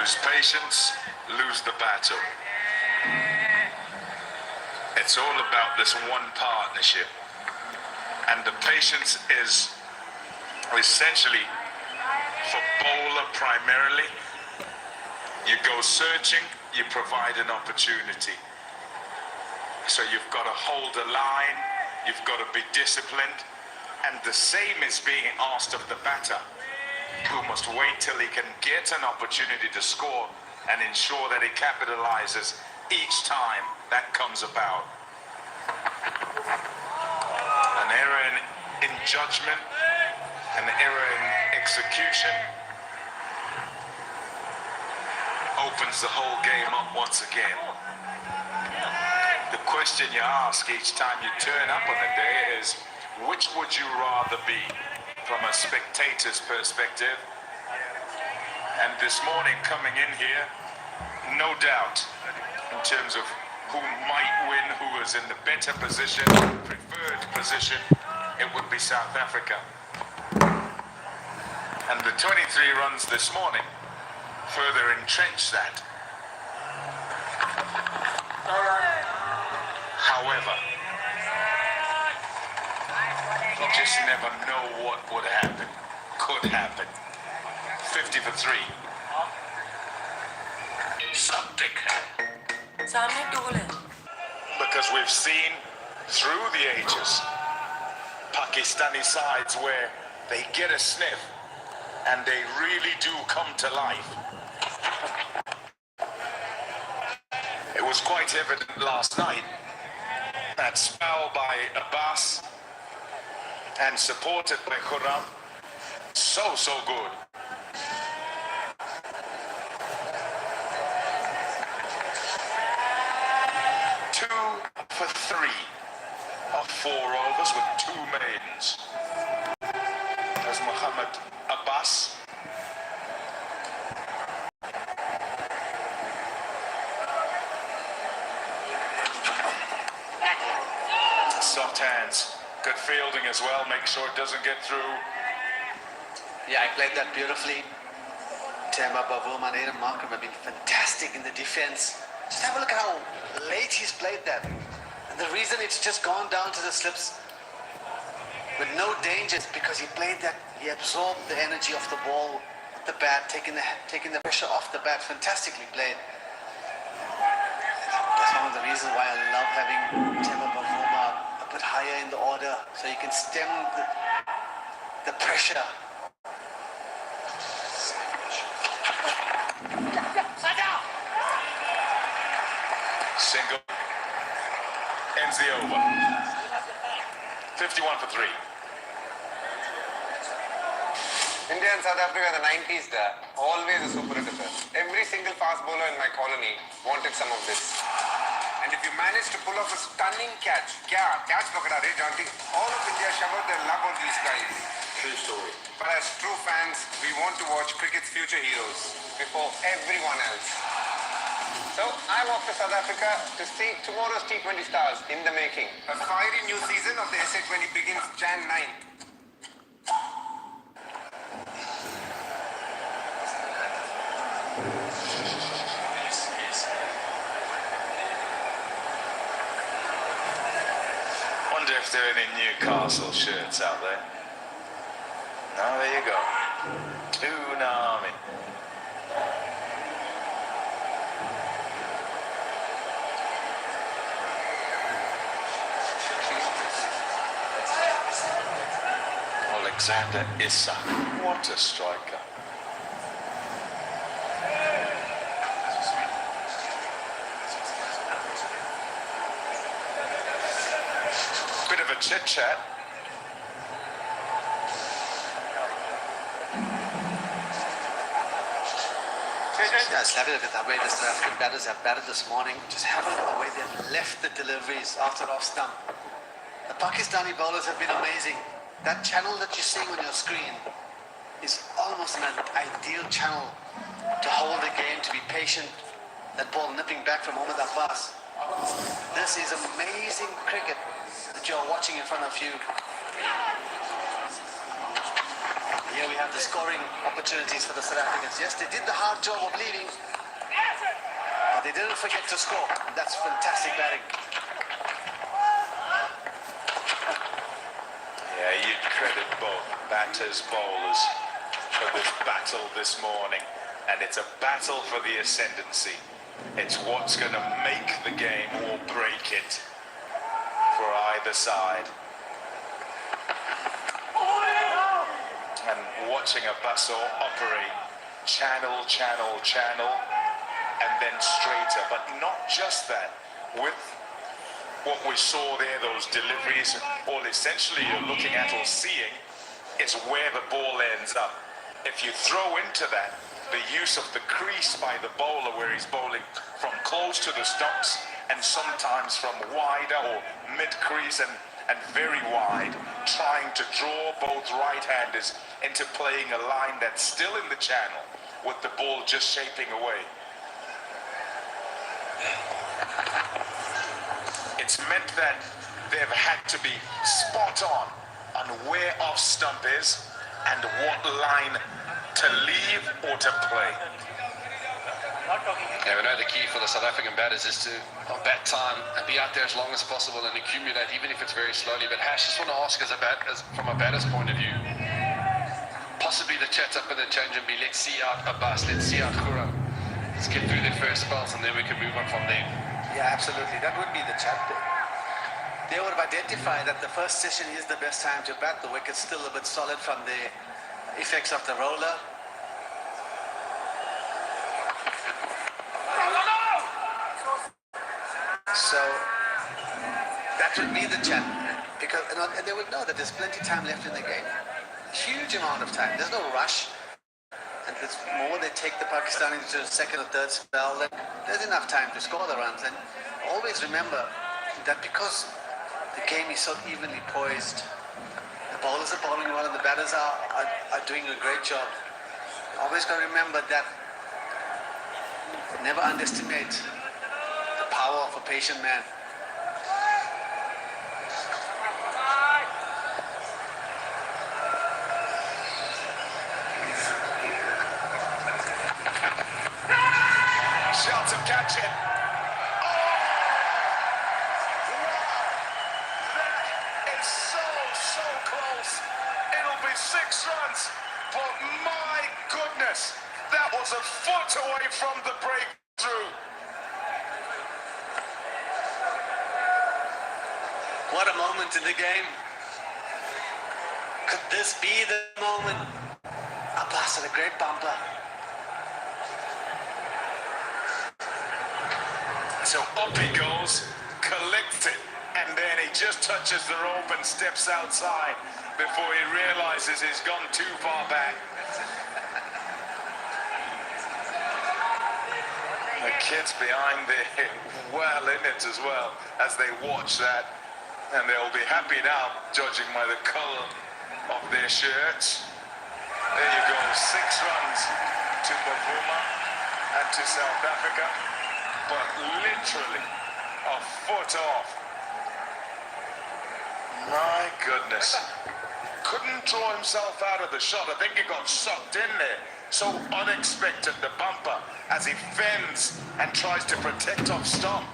lose patience, lose the battle. It's all about this one partnership. And the patience is essentially for bowler primarily. You go searching, you provide an opportunity. So you've got to hold a line, you've got to be disciplined, and the same is being asked of the batter, who must wait till he can get an opportunity to score and ensure that he capitalizes each time that comes about. An error in judgment, an error in execution opens the whole game up once again. The question you ask each time you turn up on the day is, which would you rather be from a spectator's perspective? And this morning coming in here, no doubt in terms of who might win, who is in the better position, preferred position, it would be South Africa. And the 23 runs this morning further entrench that. However, you just never know what would happen, could happen. 50 for 3. Something. Because we've seen through the ages Pakistani sides where they get a sniff and they really do come to life. It was quite evident last night. That spell by Abbas and supported by Markram, so good. Two for 3 of 4 overs with 2 maidens. As Muhammad Abbas soft hands, good fielding as well, make sure it doesn't get through. Yeah, I played that beautifully. Temba Bavuma and Markram have been fantastic in the defense. Just have a look at how late he's played that. And the reason it's just gone down to the slips with no danger is because he played that, he absorbed the energy of the ball, the bat, taking the pressure off the bat. Fantastically played. That's one of the reasons why I love having Temba Bavuma a bit higher in the order, so you can stem the pressure. Single ends the over. 51 for 3. India and South Africa in the 90s, always a super hitter. Every single fast bowler in my colony wanted some of this. And if you manage to pull off a stunning catch, catch pakada re janti, all of India showered their love on these guys. True story. But as true fans, we want to watch cricket's future heroes before everyone else. So I'm off to South Africa to see tomorrow's T20 stars in the making. A fiery new season of the SA20 begins Jan 9th. Wonder if there are any Newcastle shirts out there. No, there you go. Toonami. Alexander Isak, what a striker. Bit of a chit-chat. Yeah, it's lovely with the way the South African batters have batted this morning. Just have a look at the way they've left the deliveries after off stump. The Pakistani bowlers have been amazing. That channel that you're seeing on your screen is almost an ideal channel to hold the game, to be patient. That ball nipping back from Mohammad Abbas. This is amazing cricket that you're watching in front of you. Here we have the scoring opportunities for the South Africans. Yes, they did the hard job of leading, but they didn't forget to score. That's fantastic batting. Yeah, you'd credit both batters, bowlers for this battle this morning. And it's a battle for the ascendancy. It's what's going to make the game or break it for either side. And watching Abbas operate channel, and then straighter. But not just that. With what we saw there, those deliveries, all essentially you're looking at or seeing is where the ball ends up. If you throw into that the use of the crease by the bowler, where he's bowling from close to the stumps and sometimes from wider or mid-crease and very wide, trying to draw both right-handers into playing a line that's still in the channel with the ball just shaping away. It's meant that they've had to be spot on where off stump is and what line to leave or to play. Yeah, we know the key for the South African batters is to bat time and be out there as long as possible and accumulate, even if it's very slowly. But Hash, just want to ask from a batter's point of view, possibly the chat up in the change and be, let's see out Abbas, let's see out Khurram. Let's get through their first spells and then we can move on from there. Yeah, absolutely. That would be the chat. They would have identified that the first session is the best time to bat. The wicket's still a bit solid from the effects of the roller. So that would be the challenge, because and they would know that there's plenty of time left in the game. Huge amount of time. There's no rush. And the more they take the Pakistanis to the second or third spell, then there's enough time to score the runs. And always remember that because the game is so evenly poised, the bowlers are bowling well and the batters are doing a great job. Always got to remember that never underestimate the power of a patient man. Shots of catch it. That is so close. It'll be 6 runs. But my goodness, that was a foot away from the breakthrough. What a moment in the game. Could this be the moment? Abbas had a great bumper. So up he goes, collects it, and then he just touches the rope and steps outside before he realizes he's gone too far back. The kids behind there, well in it as well, as they watch that. And they'll be happy now, judging by the color of their shirts. There you go, 6 runs to Bavuma and to South Africa. But literally a foot off. My goodness. Couldn't draw himself out of the shot. I think he got sucked in there. So unexpected, the bumper, as he fends and tries to protect off stump.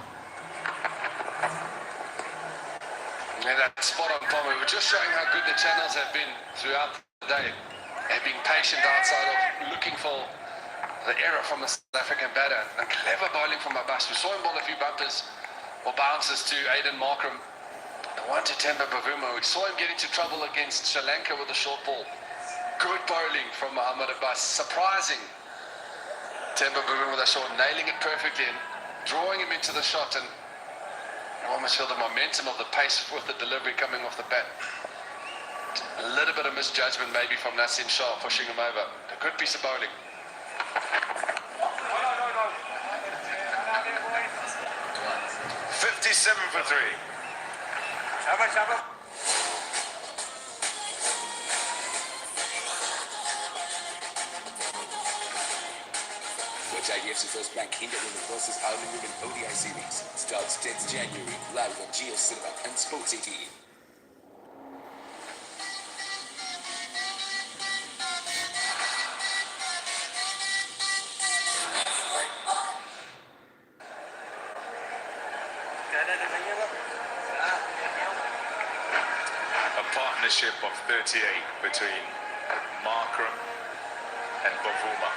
Yeah, that spot on bomb. We were just showing how good the channels have been throughout the day. They've been patient outside of looking for the error from the South African batter. And clever bowling from Abbas. We saw him bowl a few bumpers or bounces to Markram. The one to Temba Bavuma. We saw him get into trouble against Sri Lanka with a short ball. Good bowling from Mohammad Abbas. Surprising. Temba Bavuma with a short, nailing it perfectly and drawing him into the shot. And you almost feel the momentum of the pace with the delivery coming off the bat. A little bit of misjudgment maybe from Nasim Shah pushing him over. A good piece of bowling. 57 for 3. Watch IDF's first Bank India Women versus Ireland Women ODI series. Starts 10th January, live on Geo Cinema and Sports 18. partnership of 38 between Markram and Bavuma.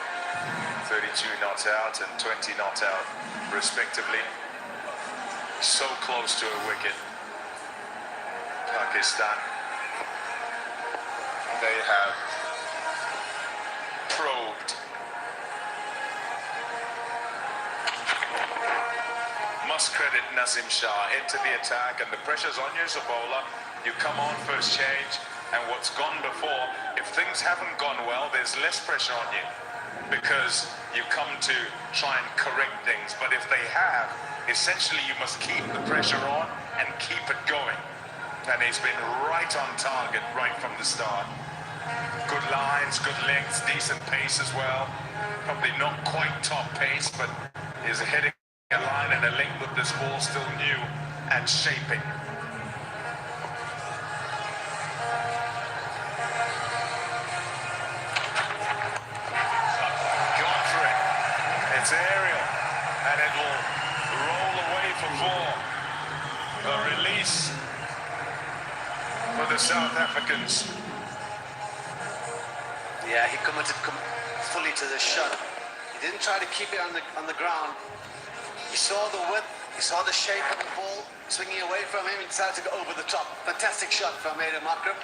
32 not out and 20 not out, respectively. So close to a wicket. Pakistan. They have probed. Must credit Nazim Shah into the attack, and the pressure's on you as a bowler. You come on first change, and what's gone before, if things haven't gone well, there's less pressure on you because you come to try and correct things. But if they have, essentially you must keep the pressure on and keep it going. And he's been right on target right from the start. Good lines, good lengths, decent pace as well. Probably not quite top pace, but is heading a line and a link with this ball still new and shaping. Gone for it. It's aerial and it will roll away for four. A release for the South Africans. Yeah, he committed fully to the shot. He didn't try to keep it on the ground. He saw the width, he saw the shape of the ball swinging away from him. He decided to go over the top. Fantastic shot from Markram.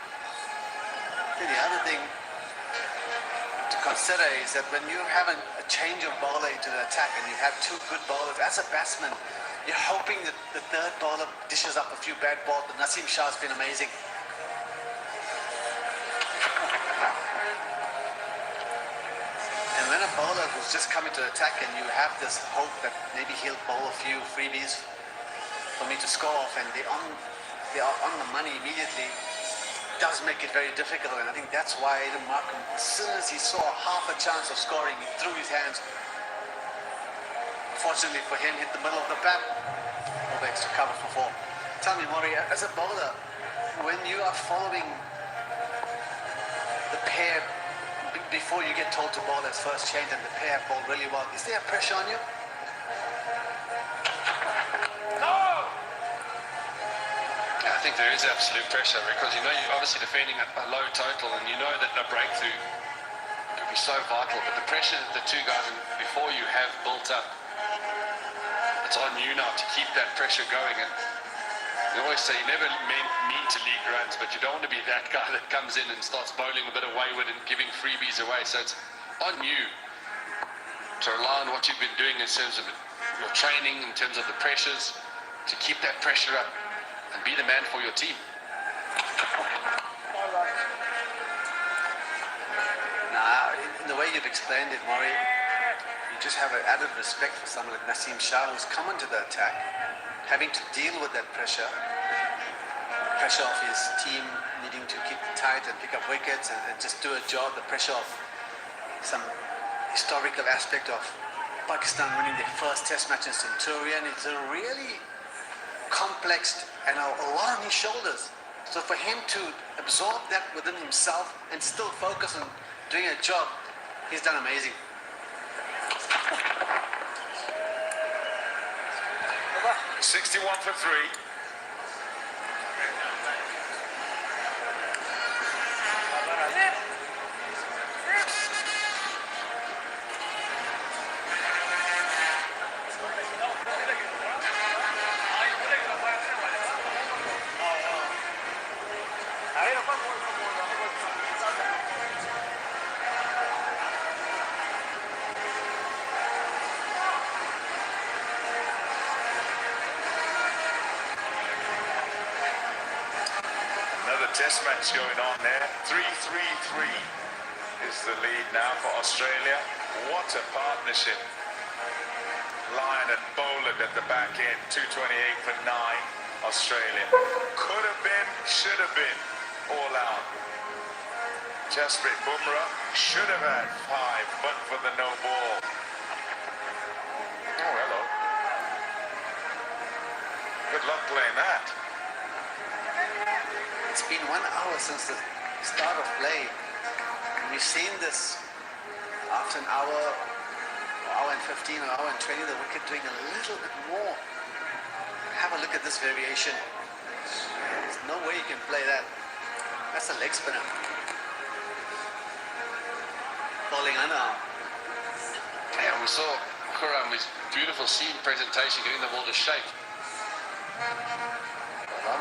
The other thing to consider is that when you have a change of bowler into the attack and you have two good bowlers, as a batsman, you're hoping that the third bowler dishes up a few bad balls, but Nazim Shah's been amazing. And when a bowler who's just coming to attack and you have this hope that maybe he'll bowl a few freebies for me to score off, and they are on the money immediately, does make it very difficult. And I think that's why Markram, as soon as he saw half a chance of scoring, he threw his hands. Fortunately for him, hit the middle of the bat. Over extra cover for four. Tell me, Maury, as a bowler, when you are following the pair before you get told to bowl as first change and the pair bowl really well, is there pressure on you? I think there is absolute pressure because you know you're obviously defending a low total and you know that a breakthrough could be so vital, but the pressure that the two guys before you have built up, it's on you now to keep that pressure going. And they always say you never mean to leak runs, but you don't want to be that guy that comes in and starts bowling a bit of wayward and giving freebies away. So it's on you to rely on what you've been doing in terms of your training, in terms of the pressures, to keep that pressure up and be the man for your team. Now, in the way you've explained it, Maury, you just have an added respect for someone like Nazim Shah who's come into the attack, having to deal with that pressure of his team needing to keep tight and pick up wickets and just do a job, the pressure of some historical aspect of Pakistan winning their first test match in Centurion. It's a really complex and a lot on his shoulders. So for him to absorb that within himself and still focus on doing a job, he's done amazing. 61 for 3. Test match going on there. 3-3-3 is the lead now for Australia. What a partnership. Lyon and Boland at the back end. 228 for 9. Australia. Could have been, should have been. All out. Jasprit Bumrah should have had 5, but for the no ball. Oh, hello. Good luck playing that. It's been 1 hour since the start of play, and we've seen this after an hour and 15, an hour and 20, the wicket doing a little bit more. Have a look at this variation. There's no way you can play that. That's a leg spinner. Bowling unarmed. And we saw Markram, his beautiful seam presentation, getting the ball to shape.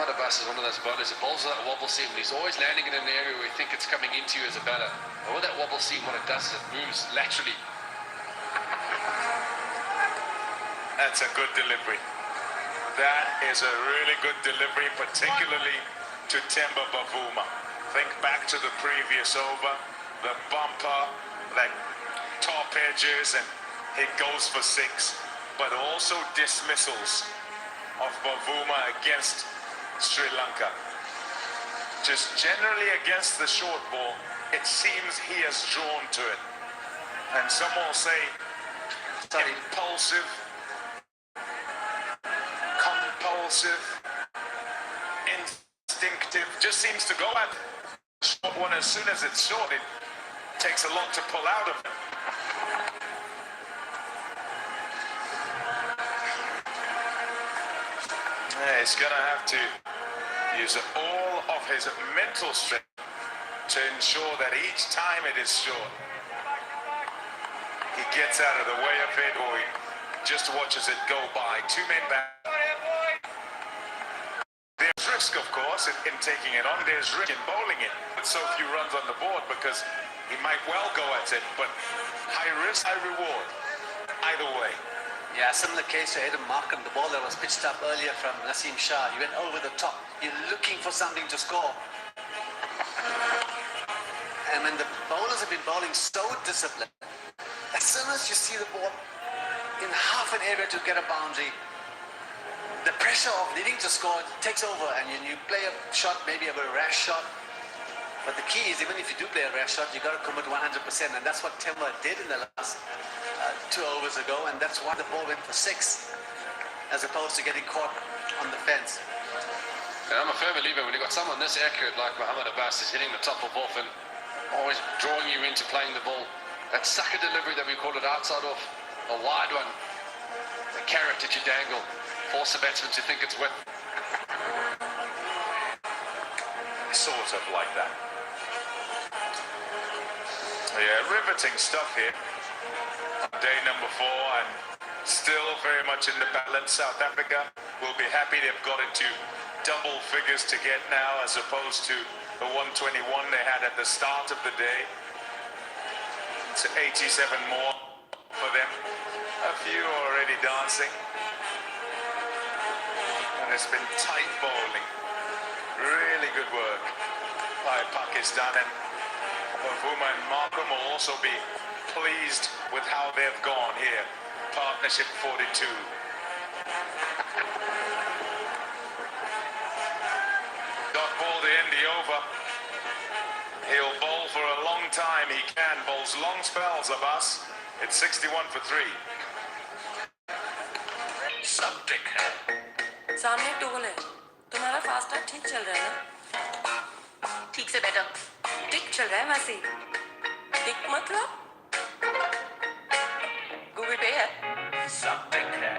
Abbas is one of those bowlers that bowls that wobble seam, but he's always landing in an area where you think it's coming into you as a batter. And with that wobble seam, what it does is it moves laterally. That's a good delivery. That is a really good delivery, particularly to Temba Bavuma. Think back to the previous over, the bumper, like top edges, and he goes for 6. But also dismissals of Bavuma against Sri Lanka. Just generally against the short ball, it seems he has drawn to it. And some will say impulsive, compulsive, instinctive, just seems to go at the short one as soon as it's short. It takes a lot to pull out of it. Yeah, he's going to have to use all of his mental strength to ensure that each time it is short, he gets out of the way of it, or he just watches it go by. 2 men back. There's risk, of course, in taking it on. There's risk in bowling it. But so few runs on the board because he might well go at it, but high risk, high reward. Either way. Yeah, similar case to Adam Markram, the ball that was pitched up earlier from Naseem Shah. He went over the top. You're looking for something to score. And when the bowlers have been bowling so disciplined, as soon as you see the ball in half an area to get a boundary, the pressure of needing to score takes over, and you play a shot, maybe a very rash shot. But the key is, even if you do play a rash shot, you got to commit 100%, and that's what Temba did in the last 2 overs ago, and that's why the ball went for 6, as opposed to getting caught on the fence. And I'm a firm believer when you've got someone this accurate like Abbas is hitting the top of off and always drawing you into playing the ball. That sucker delivery that we call it, outside off, a wide one, the carrot that you dangle, force the batsman to think it's width. Sort of like that. Yeah, riveting stuff here. Day number 4, and still very much in the balance. South Africa will be happy they've got into double figures to get now, as opposed to the 121 they had at the start of the day. It's 87 more for them. A few already dancing. And it's been tight bowling. Really good work by Pakistan, and Bavuma and Markram will also be pleased with how they've gone here. Partnership 42. Dot ball to end the over. He'll bowl for a long time. He can. Bowls long spells, Abbas. It's 61 for 3. Something. सामने एक toll है. तुम्हारा fast tag ठीक चल रहा है ना? ठीक से बेटर. टिक चल रहा है वैसे. टिक मतलब? गूगल पे है. Something है.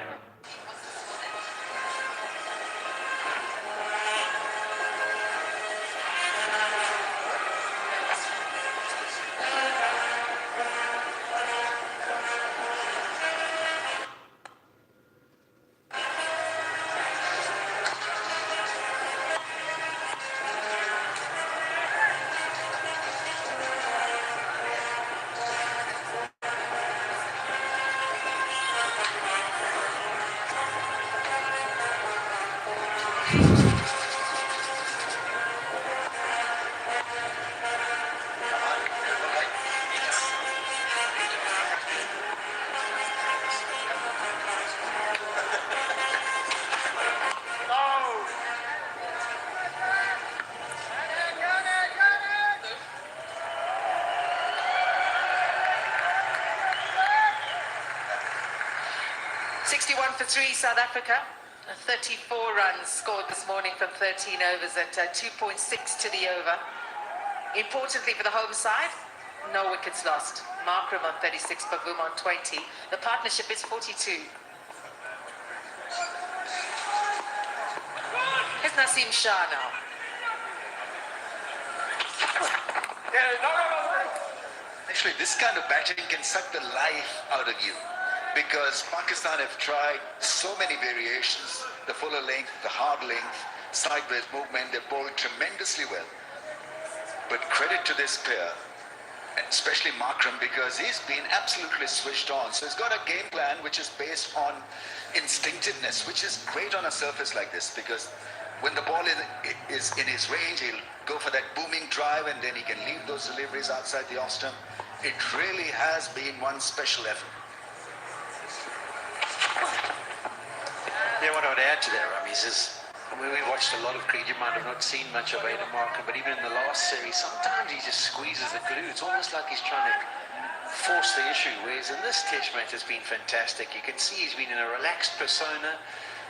For 3, South Africa. 34 runs scored this morning from 13 overs at 2.6 to the over. Importantly for the home side, no wickets lost. Markram on 36, Bavuma on 20. The partnership is 42. Here's Naseem Shah now. Actually, this kind of batting can suck the life out of you because Pakistan have tried so many variations, the fuller length, the hard length, sideways movement, they bowled tremendously well. But credit to this pair, and especially Markram, because he's been absolutely switched on. So he's got a game plan which is based on instinctiveness, which is great on a surface like this because when the ball is in his range, he'll go for that booming drive and then he can leave those deliveries outside the off stump. It really has been one special effort. Yeah, what I would add to that, Ramesh, is when we watched a lot of cricket, you might have not seen much of Aiden Markram, but even in the last series, sometimes he just squeezes the glue. It's almost like he's trying to force the issue, whereas in this test match has been fantastic. You can see he's been in a relaxed persona.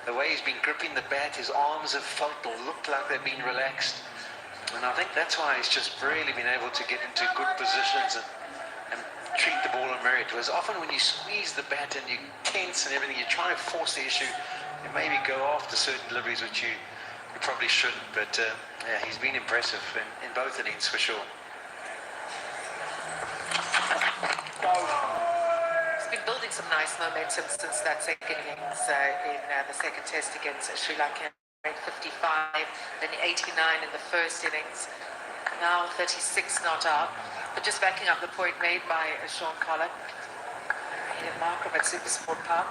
The way he's been gripping the bat, his arms have felt or looked like they've been relaxed. And I think that's why he's just really been able to get into good positions and treat the ball on merit. Whereas often when you squeeze the bat and you tense and everything, you try to force the issue, you maybe go after certain deliveries which you probably shouldn't. But yeah, he's been impressive in both innings for sure. He's been building some nice momentum since that second innings in the second test against Sri Lanka. 55, then 89 in the first innings, now 36 not out. But just backing up the point made by Sean Collar, Ian Markram at Supersport Park,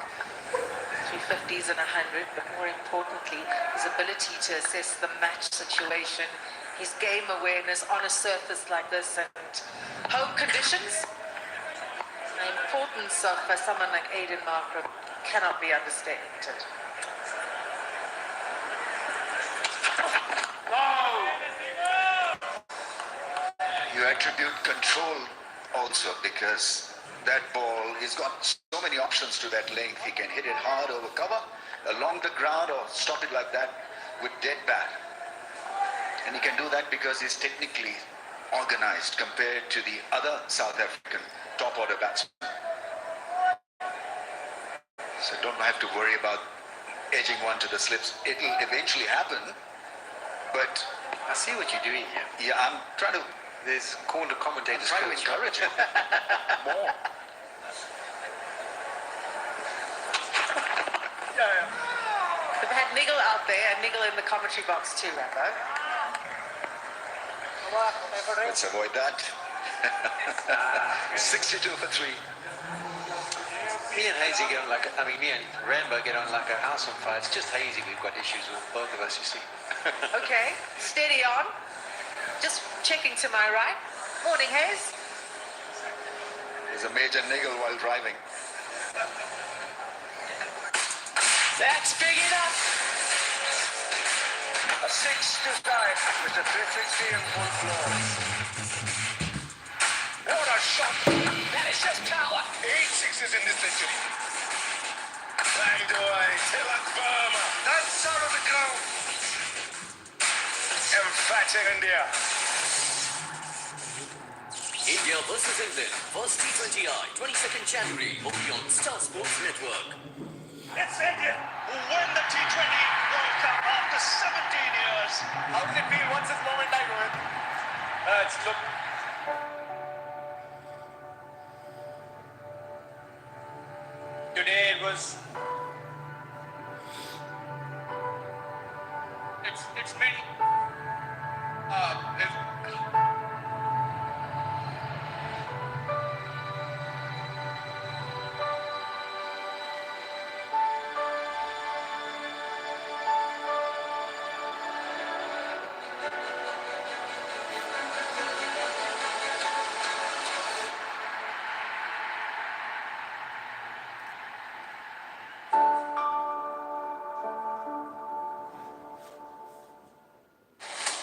350s and 100, but more importantly, his ability to assess the match situation, his game awareness on a surface like this and home conditions. The importance of someone like Aiden Markram cannot be understated. You attribute control also because that ball, he's got so many options to that length. He can hit it hard over cover, along the ground, or stop it like that with dead bat. And he can do that because he's technically organized compared to the other South African top order batsmen. So don't have to worry about edging one to the slips. It'll eventually happen, but I see what you're doing here. yeah, I'm trying to There's call to commentators. try to encourage him more. We've had Nigel out there and Nigel in the commentary box too, Rambo. Let's avoid that. 62 for 3. Me and Hazy get on like, me and Rambo get on like a house on fire. It's just Hazy we've got issues with, both of us, you see. Okay, steady on. Just checking to my right. Morning, Hayes. There's a major niggle while driving. That's big enough. A 6 to start with the 360 in full floor. What a shot. That is just power. 8 sixes in this century. Banged away. Tilak Burma. That's out of the ground. Emphatic India. India versus England, first T20I, 22nd January, only on Star Sports Network. It's India who win the T20 World Cup after 17 years. How does it feel once this moment like Rohit? Look. Today it was. It's many.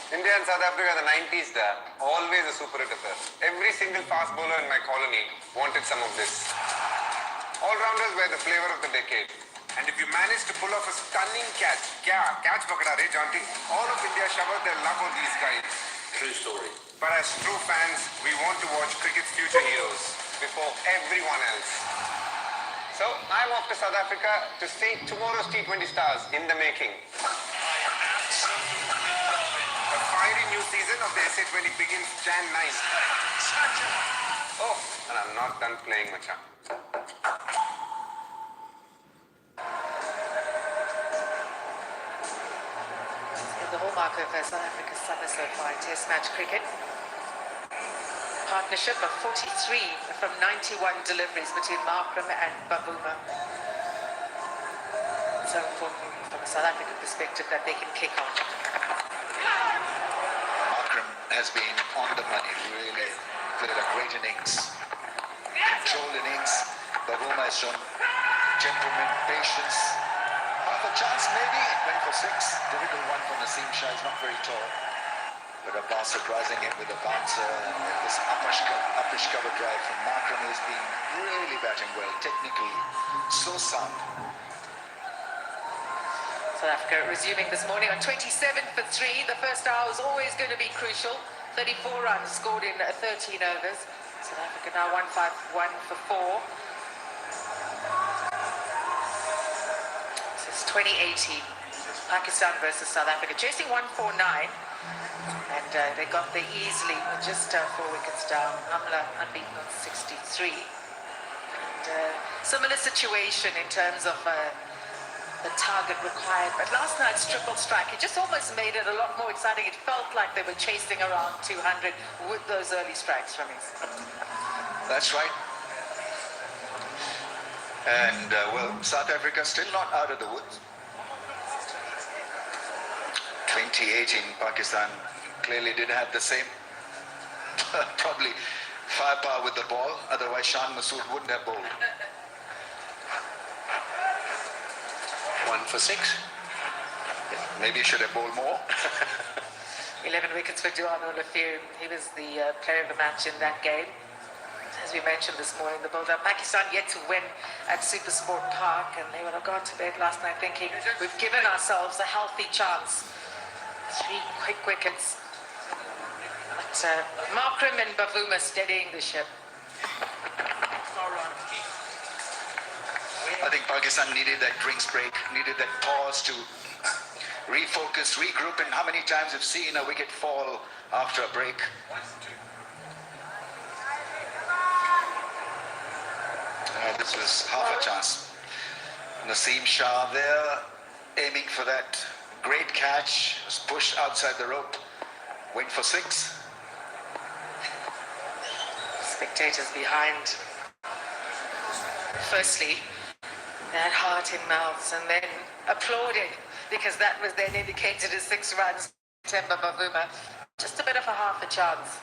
India and South Africa in the 90s there, always a super hit affair. Every single fast bowler in my colony wanted some of this. All-rounders were the flavor of the decade. And if you manage to pull off a stunning catch pakda re Jonty, all of India showered their love on these guys. True story. But as true fans, we want to watch cricket's future heroes before everyone else. So I'm off to South Africa to see tomorrow's T20 stars in the making. I absolutely love it. The fiery new season of the SA20 begins Jan 9. Oh, and I'm not done playing, Macha. The hallmark of South Africa's summer so far in Test match cricket. Partnership of 43 from 91 deliveries between Markram and Bavuma. So important from a South African perspective that they can kick on. Markram has been on the money, really played a great innings. Controlled innings. Bavuma has shown gentleman, patience. Half a chance maybe, went for 6. Difficult one from Naseem Shah, he's not very tall. But Abbas surprising him with a bouncer and this uppish cover drive from Markram, who's been really batting well, technically so sound. South Africa resuming this morning on 27 for 3. The first hour was always going to be crucial. 34 runs scored in 13 overs. South Africa now 151 for 4. This is 2018. Pakistan versus South Africa. Chasing 149. And they got there easily with just 4 wickets down. Amla unbeaten on 63. And similar situation in terms of the target required. But last night's triple strike, it just almost made it a lot more exciting. It felt like they were chasing around 200 with those early strikes from him. That's right. And, well, South Africa still not out of the woods. 2018, Pakistan clearly did have the same, probably firepower with the ball. Otherwise, Shan Masood wouldn't have bowled. 1 for 6. Maybe he should have bowled more. 11 wickets for Duan Olafir. He was the player of the match in that game. As we mentioned this morning, the build-up. Pakistan yet to win at Supersport Park, and they would have gone to bed last night thinking, we've given ourselves a healthy chance. 3 quick wickets. But Markram and Bavuma steadying the ship. I think Pakistan needed that drinks break, needed that pause to refocus, regroup, and how many times we've seen a wicket fall after a break. This was half a chance. Naseem Shah there, aiming for that great catch, was pushed outside the rope, went for 6. Spectators behind. Firstly, that heart in mouths, and then applauded because that was then indicated as 6 runs. Temba Bavuma, just a bit of a half a chance.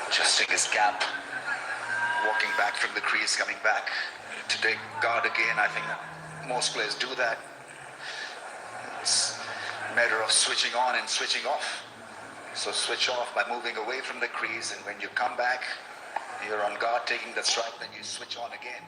Adjusting his gap, walking back from the crease, coming back to take guard again. I think most players do that. It's a matter of switching on and switching off. So switch off by moving away from the crease, and when you come back, you're on guard taking the strike, then you switch on again.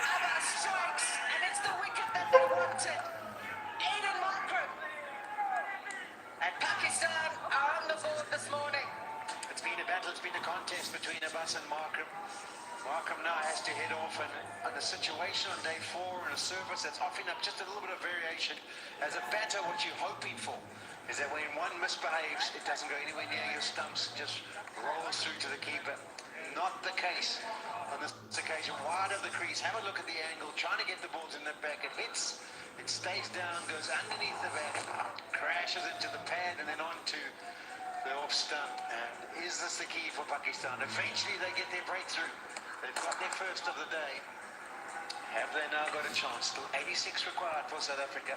Abbas strikes, and it's the wicket that they wanted. Aiden Markram. And Pakistan are on the board this morning. It's been a battle, it's been a contest between Abbas and Markram. Markram now has to head off, and on a situation on day 4 and a surface that's offering up just a little bit of variation. As a batter, what you're hoping for is that when one misbehaves, it doesn't go anywhere near your stumps, just rolls through to the keeper. Not the case on this occasion. Wide of the crease, have a look at the angle, trying to get the balls in the back. It hits, it stays down, goes underneath the bat, crashes into the pad, and then onto the off stump. And is this the key for Pakistan? Eventually they get their breakthrough. They've got their first of the day. Have they now got a chance? Still 86 required for South Africa.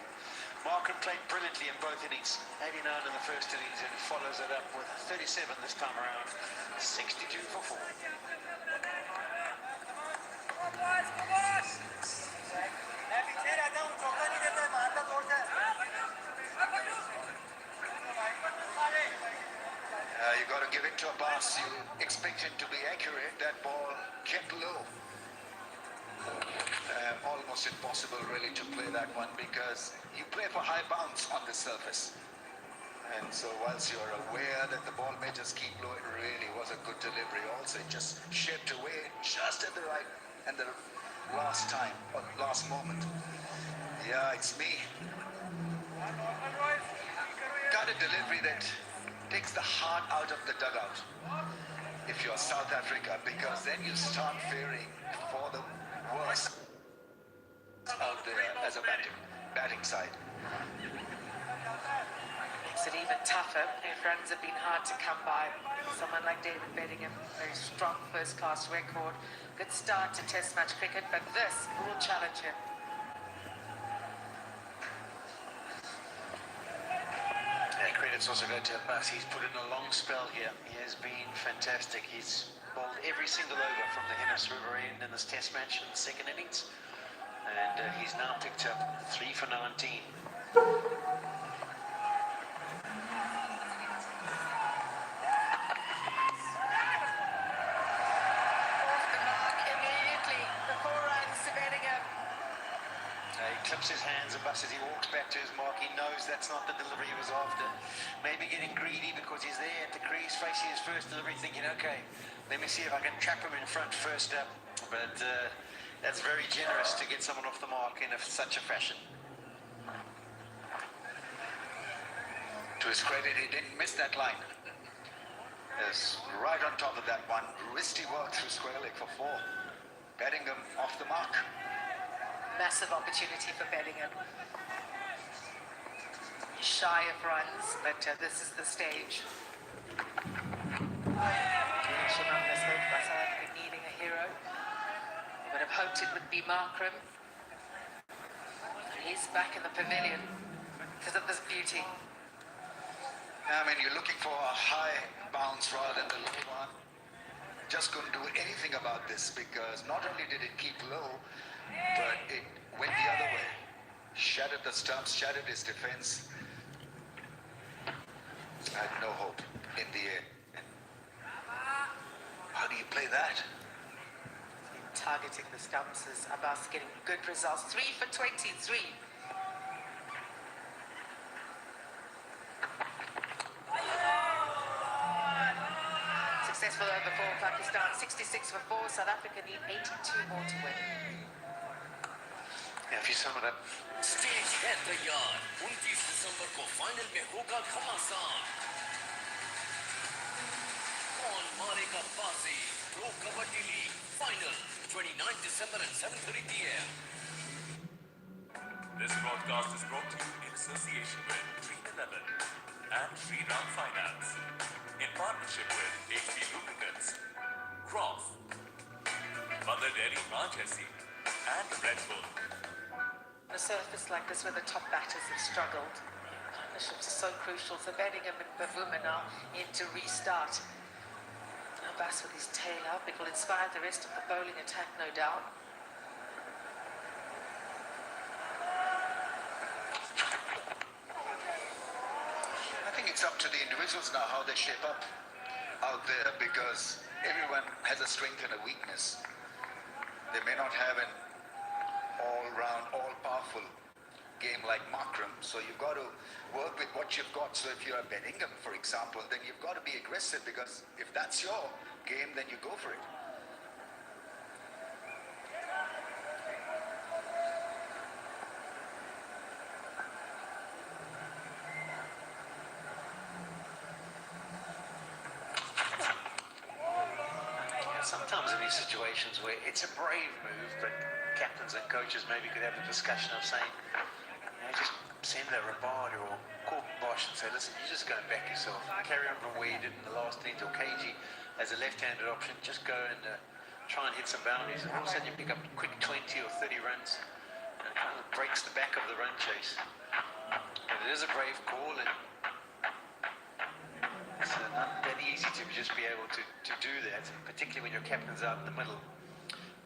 Markram played brilliantly in both innings. 89 in the first innings, and follows it up with 37 this time around. 62 for 4. You've got to give it to Abbas, you expect him to be accurate. That ball kept low. Almost impossible really to play that one because you play for high bounce on the surface. And so whilst you're aware that the ball may just keep low, it really was a good delivery. Also, it just shaped away just at the right and the last time, or last moment. Yeah, it's me. Got a delivery that takes the heart out of the dugout if you're South Africa, because then you start fearing for the worst out there as a batting side. Makes it even tougher if runs have been hard to come by. Someone like David Bedingham, very strong first-class record. Good start to Test match cricket, but this will challenge him. Yeah, credits also go to Abbas. He's put in a long spell here. He has been fantastic. He's bowled every single over from the Hennis River end in this Test match in the second innings. And he's now picked up 3 for 19. He clips his hands, Abbas, as he walks back to his mark. He knows that's not the delivery he was after. Maybe getting greedy because he's there at the crease facing his first delivery, thinking, okay, let me see if I can trap him in front first up. But that's very generous to get someone off the mark in such a fashion. To his credit, he didn't miss that line. Is right on top of that one. Wristy work through square leg for 4. Bedingham off the mark. Massive opportunity for Bedingham. He's shy of runs, but this is the stage. Needing a hero. I would have hoped it would be Markram. And he's back in the pavilion because of this beauty. I mean, you're looking for a high bounce rather than the low one. Just couldn't do anything about this because not only did it keep low, but it went the other way. Shattered the stumps, shattered his defense. Had no hope in the air. How do you play that? Targeting the stumps is Abbas getting good results. 3 for 23. Successful over for Pakistan. 66 for 4. South Africa need 82 more to win. Yeah, if you sum it up. Stage है तैयार 29 दिसंबर को final में होगा घमासान कौन मारेगा बाजी pro kabaddi league final 29 December at 7:30 p.m. This broadcast is brought to you in association with Green 11 and Free Ram Finance in partnership with Day3 Lubricants, Cross, Mother Dairy Manchesi and Red Bull. On a surface like this where the top batters have struggled, partnerships are so crucial. So Bedingham and Bavuma now in to restart. Abbas with his tail up, it will inspire the rest of the bowling attack, no doubt. I think it's up to the individuals now how they shape up out there because everyone has a strength and a weakness. They may not have an all-round, all-powerful game like Markram, so you've got to work with what you've got. So if you're a Bedingham, for example, then you've got to be aggressive because if that's your game, then you go for it. Sometimes in these situations where it's a brave move, but captains and coaches maybe could have a discussion of saying, just send a Rabada or Cork Bosch and say, listen, you're just going back yourself. Carry on from where you did in the last innings, or KG as a left-handed option. Just go and try and hit some boundaries. And all of a sudden you pick up a quick 20 or 30 runs. And it kind of breaks the back of the run chase. But it is a brave call, and it's not that easy to just be able to do that, particularly when your captain's out in the middle.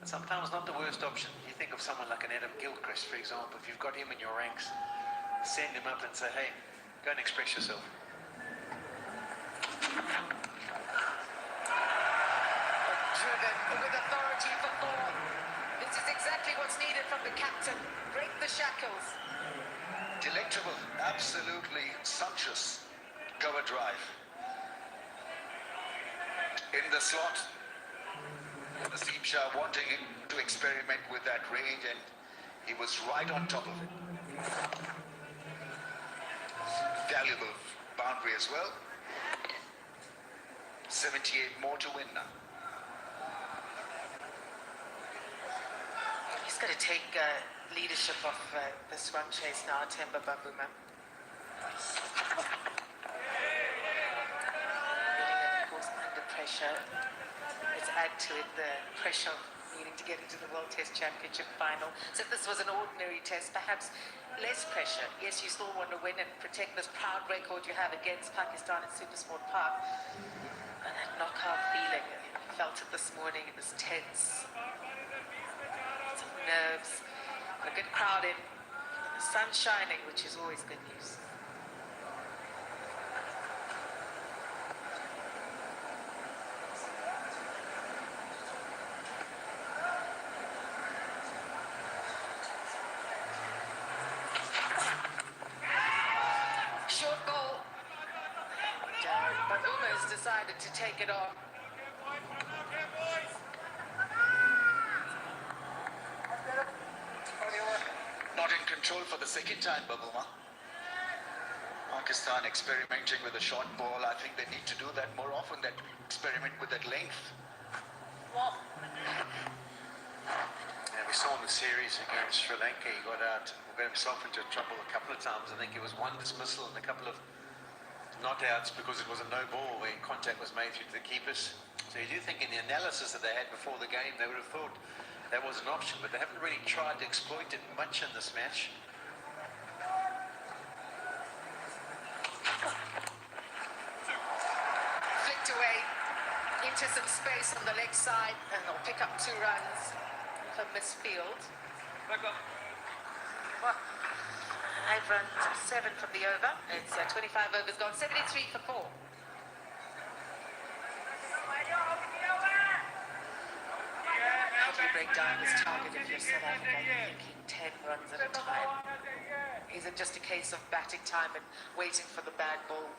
And sometimes not the worst option. You think of someone like an Adam Gilchrist, for example. If you've got him in your ranks, send him up and say, hey, go and express yourself. driven with authority for four. This is exactly what's needed from the captain. Break the shackles. Delectable, absolutely sumptuous cover drive. In the slot, the seam Shah wanting him to experiment with that range, and he was right on top of it. Valuable boundary as well. 78 more to win now. He's got to take leadership of this run chase now, Temba Bavuma. Getting, of course, under pressure. Let's add to it the pressure of needing to get into the World Test Championship final. So if this was an ordinary test, perhaps less pressure. Yes, you still want to win and protect this proud record you have against Pakistan at Supersport Park. And that knockout feeling, I felt it this morning. It was tense. Some nerves. A good crowd in. The sun shining, which is always good news. Short ball. And Bavuma has decided to take it on. Not in control for the second time, Bavuma. Pakistan experimenting with a short ball. I think they need to do that more often, that experiment with that length. Yeah, we saw in the series against Sri Lanka, he got himself into trouble a couple of times. I think it was one dismissal and a couple of knockouts because it was a no ball where contact was made through to the keepers. So you do think in the analysis that they had before the game, they would have thought that was an option, but they haven't really tried to exploit it much in this match. Flicked away into some space on the leg side, and they'll pick up 2 runs for misfield. 8 runs, 7 from the over. It's 25 overs gone, 73 for 4. How do you break down this target if you're South Africa? You're thinking 10 runs at a time. Is it just a case of batting time and waiting for the bad ball?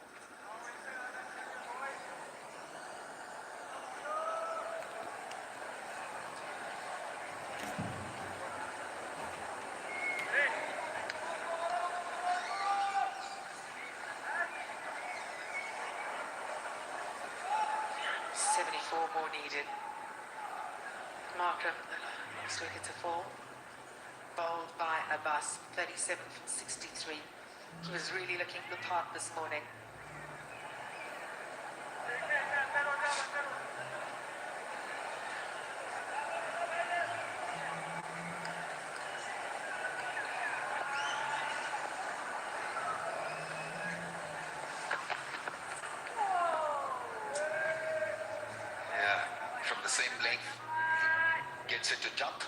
More needed. Markram, next wicket to fall. Bowled by Abbas, 37 from 63. He was really looking the part this morning. From the same length, gets it to jump.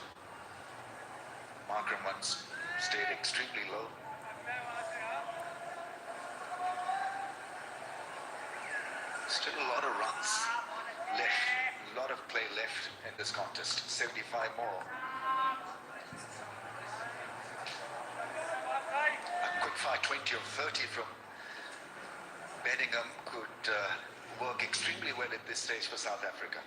Markram once stayed extremely low. Still a lot of runs left, a lot of play left in this contest. 75 more. A quick fire 20 or 30 from Bellingham could work extremely well at this stage for South Africa.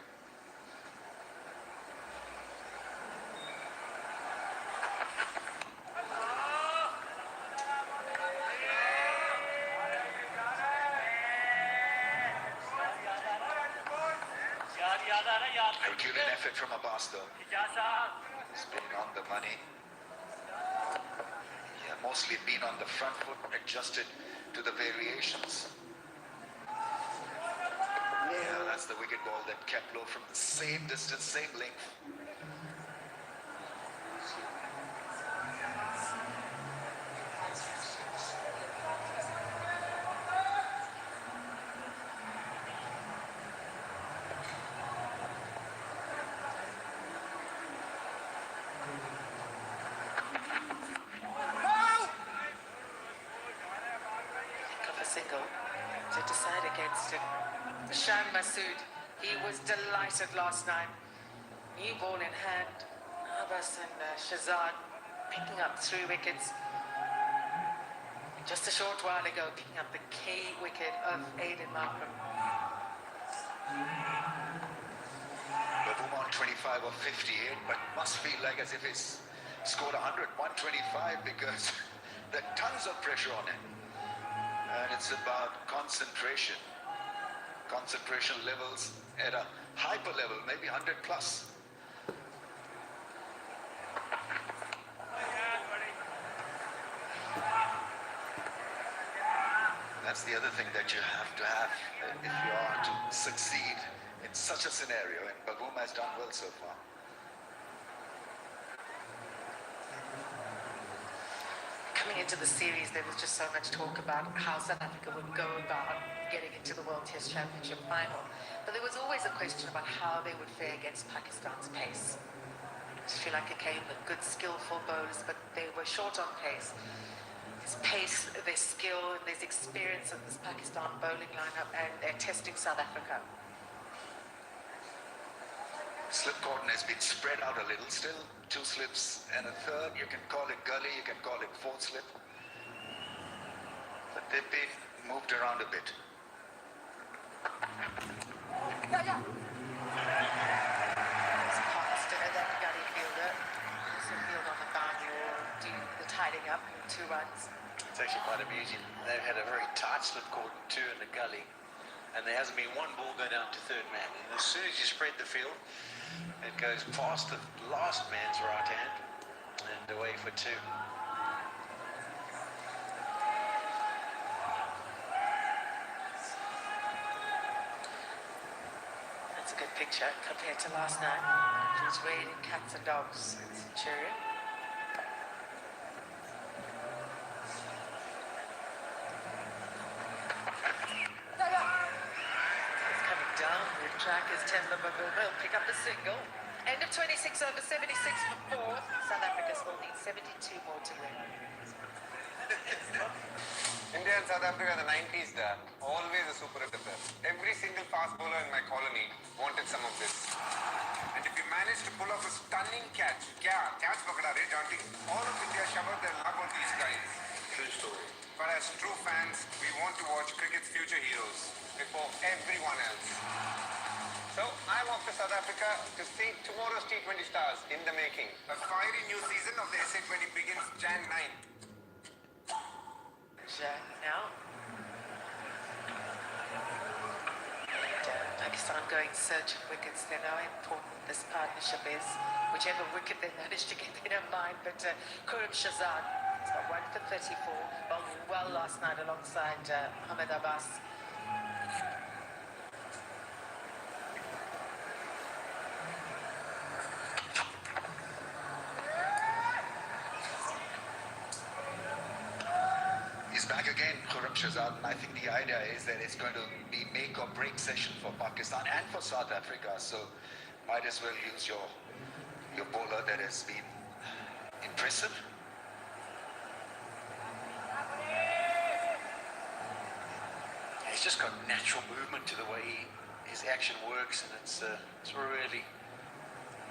Herculean effort from Abbas though. He's been on the money. Yeah, mostly been on the front foot, adjusted to the variations. Yeah, that's the wicket ball that kept low from the same distance, same length. Single to decide against it. Shan Masood He was delighted last night. New ball in hand. Abbas and Shazad picking up 3 wickets. Just a short while ago, picking up the key wicket of Markram. Boom on 25 or 58, but must feel like as if he's scored 100, 125 because there are tons of pressure on him. And it's about concentration. Concentration levels at a hyper level, maybe 100 plus. That's the other thing that you have to have if you are to succeed in such a scenario, and Baboom has done well so far. Coming into the series, there was just so much talk about how South Africa would go about getting into the World Test Championship final. But there was always a question about how they would fare against Pakistan's pace. Sri Lanka came with good, skillful bowlers, but they were short on pace. There's pace, there's skill, and there's experience of this Pakistan bowling lineup, and they're testing South Africa. Slip cordon has been spread out a little still. 2 slips and a third. You can call it gully, you can call it 4th slip. But they've been moved around a bit. Yeah. It's past that gully fielder. There's a field on the boundary or do the tidying up, 2 runs. It's actually quite amusing. They've had a very tight slip cordon 2 in the gully, and there hasn't been one ball go down to 3rd man. And as soon as you spread the field, it goes past the last man's right hand and away for 2. That's a good picture compared to last night. It was raining cats and dogs in Centurion. It's coming down. The track is Temba Baboom. He'll pick up the single. End of 26 over 76 for 4th. South Africa still needs 72 more to win. India and South Africa in the 90s, always a super hitter. Every single fast bowler in my colony wanted some of this. And if you manage to pull off a stunning catch, catch pakda re Janti, all of India showered their love on these guys. True story. But as true fans, we want to watch cricket's future heroes before everyone else. So I'm off to South Africa to see tomorrow's T20 stars in the making. A fiery new season of the SA20 begins Jan 9th. Now. And Pakistan going in search of wickets. They know how important this partnership is. Whichever wicket they manage to get, they don't mind. But Shazad has got 1 for 34. Bowled well last night alongside Abbas. Back again, Shazad, and I think the idea is that it's going to be make or break session for Pakistan and for South Africa, so might as well use your bowler that has been impressive. He's just got natural movement to the way his action works, and it's really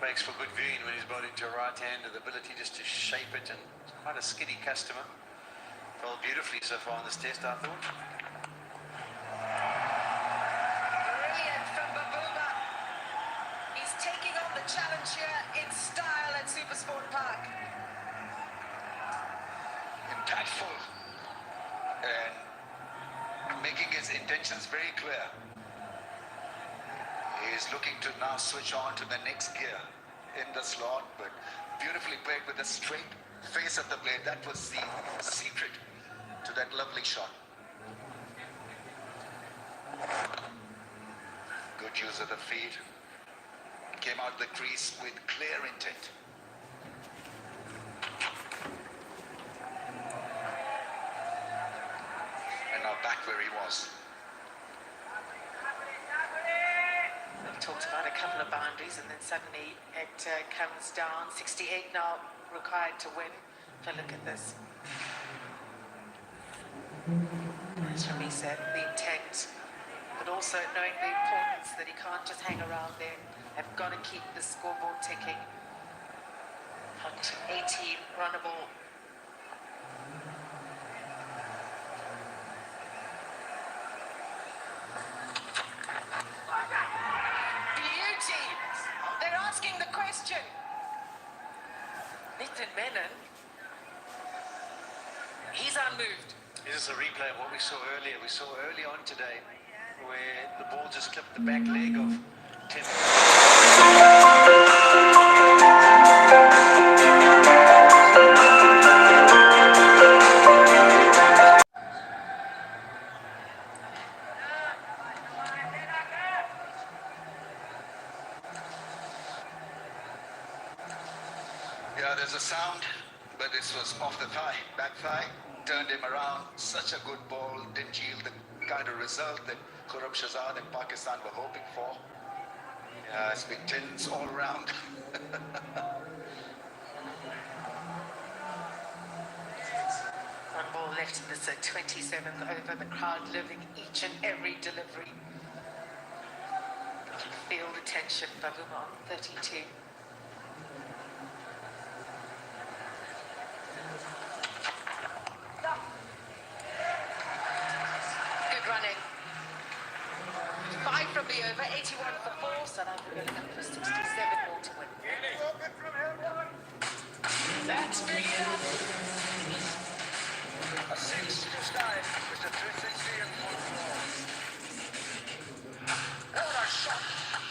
makes for good viewing when he's bowling to a right hand, with the ability just to shape it, and it's quite a skiddy customer. Bowled beautifully so far in this test, I thought. Brilliant from Baboom. He's taking on the challenge here in style at Supersport Park. Impactful and making his intentions very clear. He is looking to now switch on to the next gear in the slot, but beautifully played with a straight face of the blade. That was the secret to that lovely shot. Good use of the feet. Came out of the crease with clear intent. And now back where he was. We've talked about a couple of boundaries, and then suddenly it comes down. 68 now required to win. Have a look at this. As Remy said, the intent, the but also knowing the importance that he can't just hang around there. Have got to keep the scoreboard ticking. Hunt 18, runnable. Beauty! They're asking the question. Nathan Menon, he's unmoved. This is a replay of what we saw earlier. We saw early on today where the ball just clipped the back leg of Tim. Yeah, there's a sound, but this was off the thigh, back thigh, turned him around. Such a good ball, didn't yield the kind of result that Khurram Shahzad and Pakistan were hoping for. Yeah, it's been tins all around. One ball left in this 27th over. The crowd living each and every delivery. You can feel the tension. Bavuma on 32. Good running. 5 from the over, 81 for 4. South Africa looking for 67 more to win. That's big enough. A 6 to start. Mr. 360 and 1 What a shot!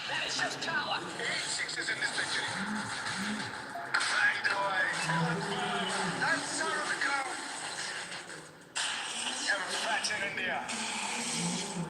That is just power. 8 sixes in this victory. Banged away. That's out of the goal. You're fat in India.